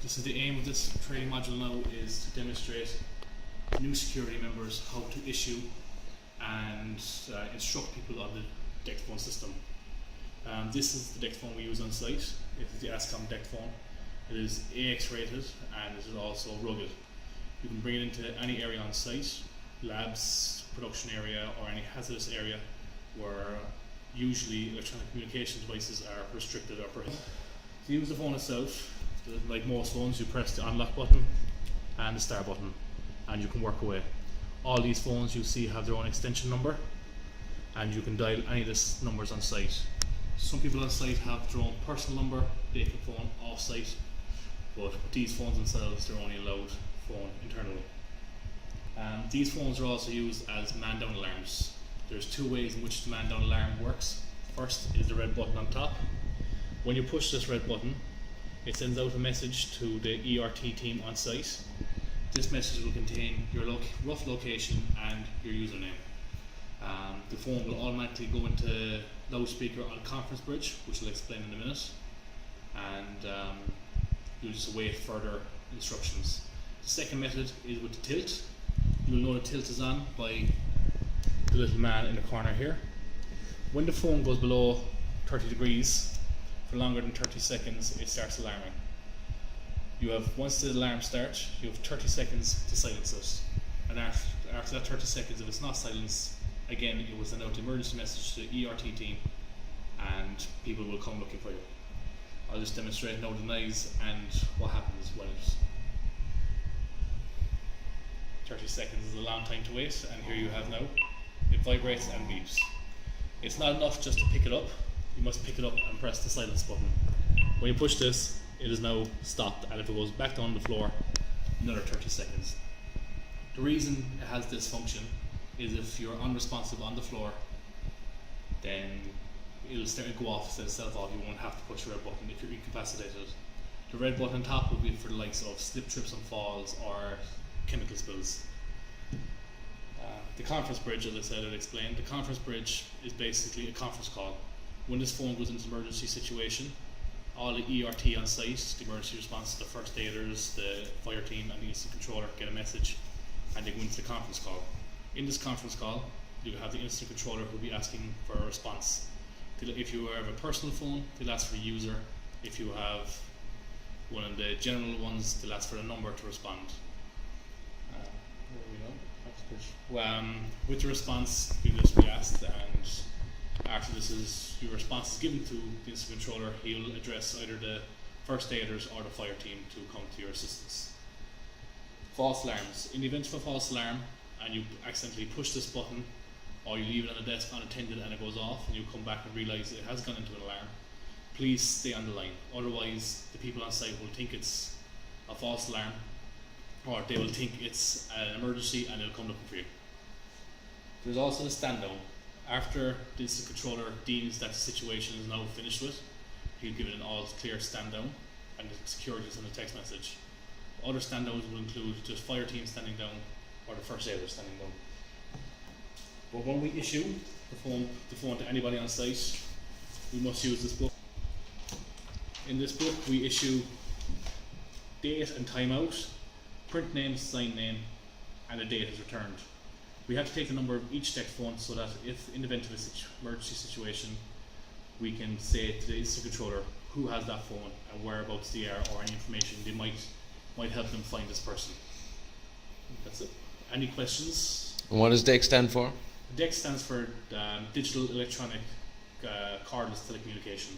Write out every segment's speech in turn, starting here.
This is the aim of this training module now, is to demonstrate new security members how to issue and instruct people on the DECT phone system. This is the DECT phone we use on site. It is the ASCOM DECT phone. It is AX rated and it is also rugged. You can bring it into any area on site, labs, production area, or any hazardous area where usually electronic communication devices are restricted or prohibited. To use the phone itself, like most phones, you press the unlock button and the start button and you can work away. All these phones you see have their own extension number and you can dial any of these numbers on site. Some people on site have their own personal number they can phone off site, but with these phones themselves they're only allowed phone internally. These phones are also used as man down alarms. There's two ways in which the man down alarm works. First is the red button on top. When you push this red button, it sends out a message to the ERT team on site. This message will contain your rough location and your username. The phone will automatically go into loudspeaker on conference bridge, which I'll explain in a minute, and you'll just await further instructions. The second method is with the tilt. You'll know the tilt is on by the little man in the corner here. When the phone goes below 30 degrees for longer than 30 seconds, it starts alarming. Once the alarm starts, you have 30 seconds to silence it. And after that 30 seconds, if it's not silenced, again, it will send out the emergency message to the ERT team and people will come looking for you. I'll just demonstrate now the noise and what happens when it's 30 seconds is a long time to wait, and here you have now, it vibrates and beeps. It's not enough just to pick it up, you must pick it up and press the silence button. When you push this, it is now stopped, and if it goes back down on the floor, another 30 seconds. The reason it has this function is if you're unresponsive on the floor, then it'll start to go off instead of self off. You won't have to push the red button if you're incapacitated. The red button on top will be for the likes of slip, trips and falls or chemical spills. The conference bridge, as I said, I'll explain. The conference bridge is basically a conference call. When this phone goes into an emergency situation, all the ERT on site, the emergency response, the first aiders, the fire team and the incident controller get a message and they go into the conference call. In this conference call, you have the incident controller who will be asking for a response. If you have a personal phone, they'll ask for a user. If you have one of the general ones, they'll ask for a number to respond. With the response, you'll just be asked, and after your response is given to the incident controller, he'll address either the first aiders or the fire team to come to your assistance. False alarms. In the event of a false alarm and you accidentally push this button, or you leave it on the desk unattended and it goes off and you come back and realise it has gone into an alarm, please stay on the line. Otherwise the people on site will think it's a false alarm, or they will think it's an emergency and they'll come looking for you. There's also the stand down. After the incident controller deems that the situation is now finished with, he'll give it an all clear stand down and the security is in the text message. Other stand downs will include just fire team standing down or the first aider standing down. But when we issue the phone to anybody on site, we must use this book. In this book we issue date and timeout, print name, sign name, and the date is returned. We have to take the number of each DECT phone so that if in the event of an emergency situation, we can say to the incident controller who has that phone and whereabouts they are, or any information they might help them find this person. That's it. Any questions? And what does DECT stand for? DECT stands for Digital Electronic Cordless Telecommunication,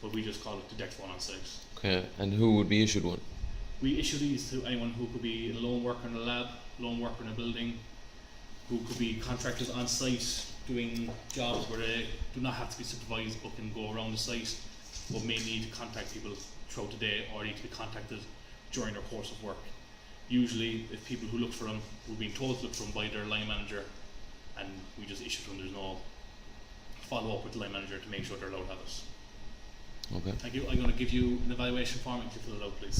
but we just call it the DECT phone on site. Okay, and who would be issued one? We issue these to anyone who could be a lone worker in a lab, lone worker in a building, who could be contractors on site doing jobs where they do not have to be supervised but can go around the site, but may need to contact people throughout the day or need to be contacted during their course of work. Usually it's people who look for them, who are being told to look for them by their line manager, and we just issue to them. There's no follow up with the line manager to make sure they're allowed to have it. Okay. Thank you. I'm going to give you an evaluation form and you fill it out, please.